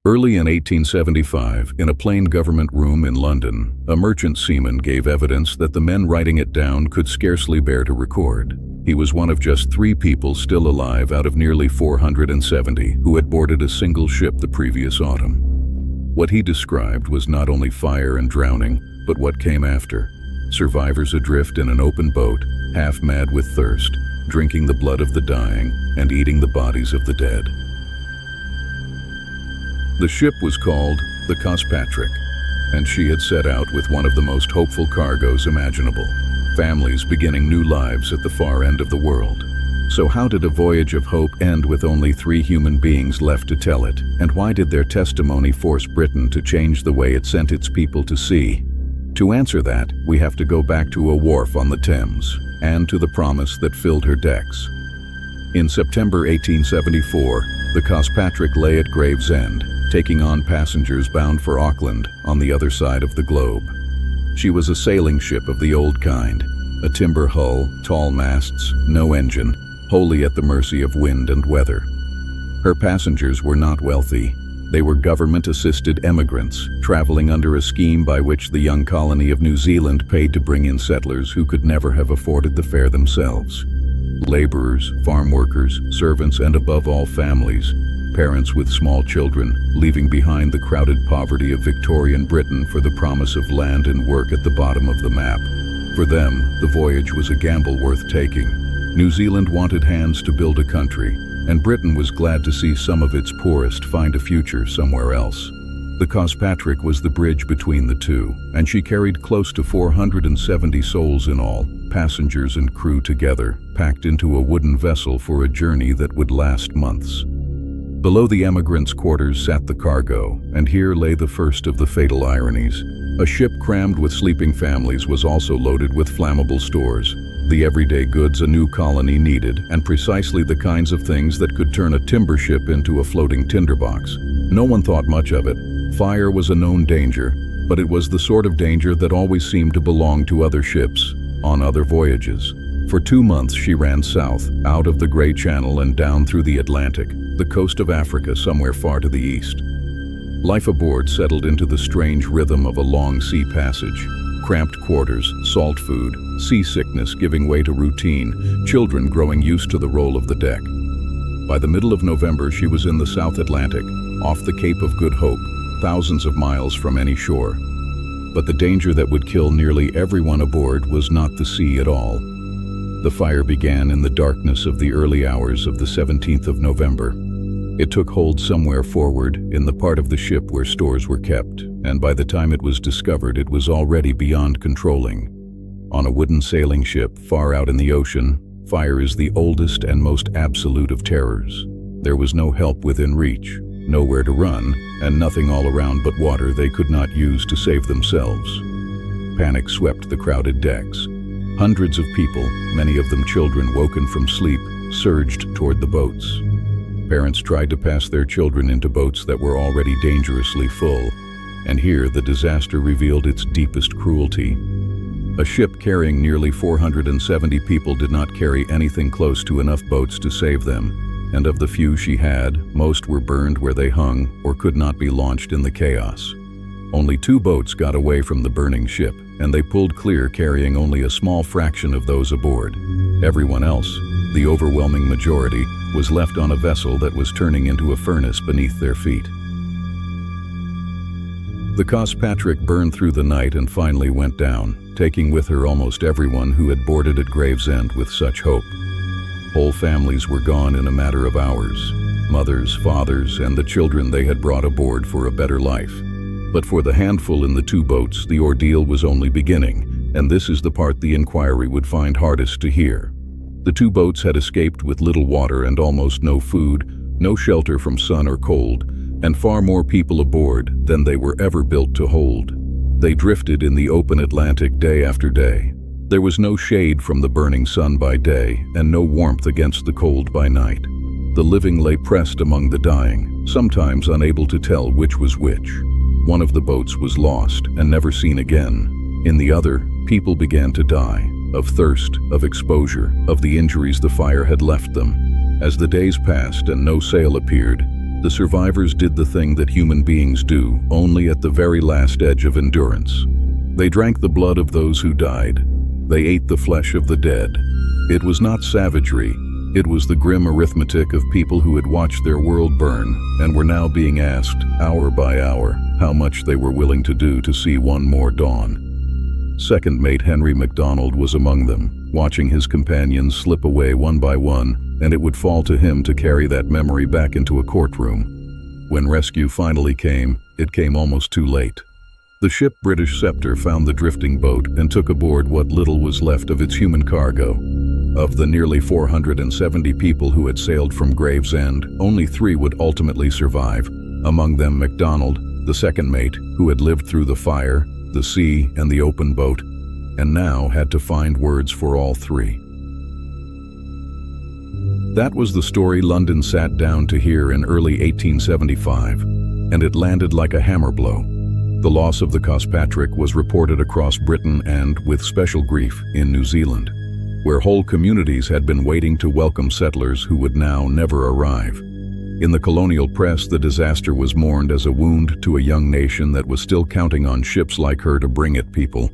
Early in 1875, in a plain government room in London, a merchant seaman gave evidence that the men writing it down could scarcely bear to record. He was one of just 3 people still alive out of nearly 470 who had boarded a single ship the previous autumn. What he described was not only fire and drowning, but what came after. Survivors adrift in an open boat, half mad with thirst, drinking the blood of the dying and eating the bodies of the dead. The ship was called the Cospatrick, and she had set out with one of the most hopeful cargoes imaginable, families beginning new lives at the far end of the world. So how did a voyage of hope end with only 3 human beings left to tell it, and why did their testimony force Britain to change the way it sent its people to sea? To answer that, we have to go back to a wharf on the Thames, and to the promise that filled her decks. In September 1874, the Cospatrick lay at Gravesend, taking on passengers bound for Auckland on the other side of the globe. She was a sailing ship of the old kind, a timber hull, tall masts, no engine, wholly at the mercy of wind and weather. Her passengers were not wealthy. They were government-assisted emigrants, traveling under a scheme by which the young colony of New Zealand paid to bring in settlers who could never have afforded the fare themselves. Laborers, farm workers, servants, and above all families, parents with small children, leaving behind the crowded poverty of Victorian Britain for the promise of land and work at the bottom of the map. For them, the voyage was a gamble worth taking. New Zealand wanted hands to build a country, and Britain was glad to see some of its poorest find a future somewhere else. The Cospatrick was the bridge between the two, and she carried close to 470 souls in all, passengers and crew together, packed into a wooden vessel for a journey that would last months. Below the emigrants' quarters sat the cargo, and here lay the first of the fatal ironies. A ship crammed with sleeping families was also loaded with flammable stores, the everyday goods a new colony needed, and precisely the kinds of things that could turn a timber ship into a floating tinderbox. No one thought much of it. Fire was a known danger, but it was the sort of danger that always seemed to belong to other ships, on other voyages. For 2 months she ran south, out of the Grey Channel and down through the Atlantic, the coast of Africa somewhere far to the east. Life aboard settled into the strange rhythm of a long sea passage. Cramped quarters, salt food, seasickness giving way to routine, children growing used to the roll of the deck. By the middle of November she was in the South Atlantic, off the Cape of Good Hope, thousands of miles from any shore. But the danger that would kill nearly everyone aboard was not the sea at all. The fire began in the darkness of the early hours of the 17th of November. It took hold somewhere forward, in the part of the ship where stores were kept, and by the time it was discovered it was already beyond controlling. On a wooden sailing ship far out in the ocean, fire is the oldest and most absolute of terrors. There was no help within reach, nowhere to run, and nothing all around but water they could not use to save themselves. Panic swept the crowded decks. Hundreds of people, many of them children woken from sleep, surged toward the boats. Parents tried to pass their children into boats that were already dangerously full, and here the disaster revealed its deepest cruelty. A ship carrying nearly 470 people did not carry anything close to enough boats to save them, and of the few she had, most were burned where they hung or could not be launched in the chaos. Only 2 boats got away from the burning ship, and they pulled clear carrying only a small fraction of those aboard. Everyone else, the overwhelming majority, was left on a vessel that was turning into a furnace beneath their feet. The Cospatrick burned through the night and finally went down, taking with her almost everyone who had boarded at Gravesend with such hope. Whole families were gone in a matter of hours, mothers, fathers, and the children they had brought aboard for a better life. But for the handful in the 2 boats, the ordeal was only beginning, and this is the part the inquiry would find hardest to hear. The 2 boats had escaped with little water and almost no food, no shelter from sun or cold, and far more people aboard than they were ever built to hold. They drifted in the open Atlantic day after day. There was no shade from the burning sun by day, and no warmth against the cold by night. The living lay pressed among the dying, sometimes unable to tell which was which. One of the boats was lost and never seen again. In the other, people began to die, of thirst, of exposure, of the injuries the fire had left them. As the days passed and no sail appeared, The survivors did the thing that human beings do, only at the very last edge of endurance. They drank the blood of those who died. They ate the flesh of the dead. It was not savagery. It was the grim arithmetic of people who had watched their world burn and were now being asked, hour by hour, how much they were willing to do to see one more dawn. Second mate Henry MacDonald was among them, watching his companions slip away one by one, and it would fall to him to carry that memory back into a courtroom. When rescue finally came, it came almost too late. The ship British Sceptre found the drifting boat and took aboard what little was left of its human cargo. Of the nearly 470 people who had sailed from Gravesend, only 3 would ultimately survive, among them MacDonald, the second mate, who had lived through the fire, the sea, and the open boat, and now had to find words for all 3. That was the story London sat down to hear in early 1875, and it landed like a hammer blow. The loss of the Cospatrick was reported across Britain and, with special grief, in New Zealand, where whole communities had been waiting to welcome settlers who would now never arrive. In the colonial press, the disaster was mourned as a wound to a young nation that was still counting on ships like her to bring it people.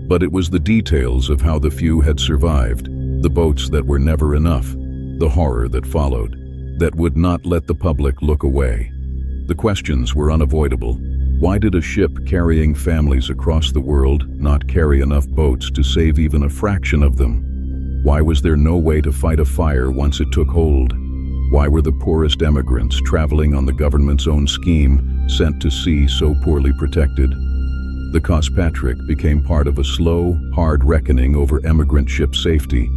But it was the details of how the few had survived, the boats that were never enough, the horror that followed, that would not let the public look away. The questions were unavoidable. Why did a ship carrying families across the world not carry enough boats to save even a fraction of them? Why was there no way to fight a fire once it took hold? Why were the poorest emigrants traveling on the government's own scheme sent to sea so poorly protected? The Cospatrick became part of a slow, hard reckoning over emigrant ship safety,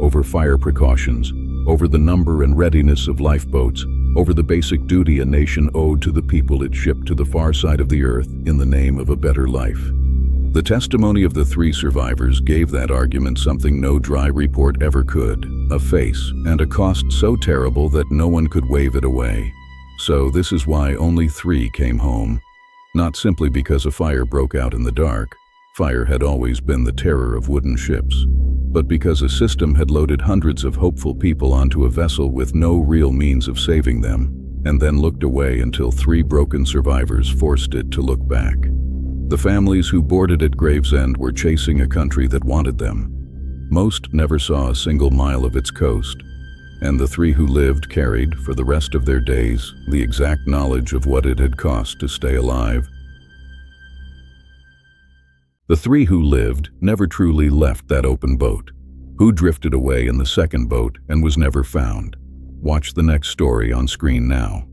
over fire precautions, over the number and readiness of lifeboats, over the basic duty a nation owed to the people it shipped to the far side of the earth in the name of a better life. The testimony of the 3 survivors gave that argument something no dry report ever could, a face and a cost so terrible that no one could wave it away. So this is why only 3 came home. Not simply because a fire broke out in the dark. Fire had always been the terror of wooden ships. But because a system had loaded hundreds of hopeful people onto a vessel with no real means of saving them, and then looked away until 3 broken survivors forced it to look back. The families who boarded at Gravesend were chasing a country that wanted them. Most never saw a single mile of its coast, and the 3 who lived carried, for the rest of their days, the exact knowledge of what it had cost to stay alive. The 3 who lived never truly left that open boat. Who drifted away in the second boat and was never found? Watch the next story on screen now.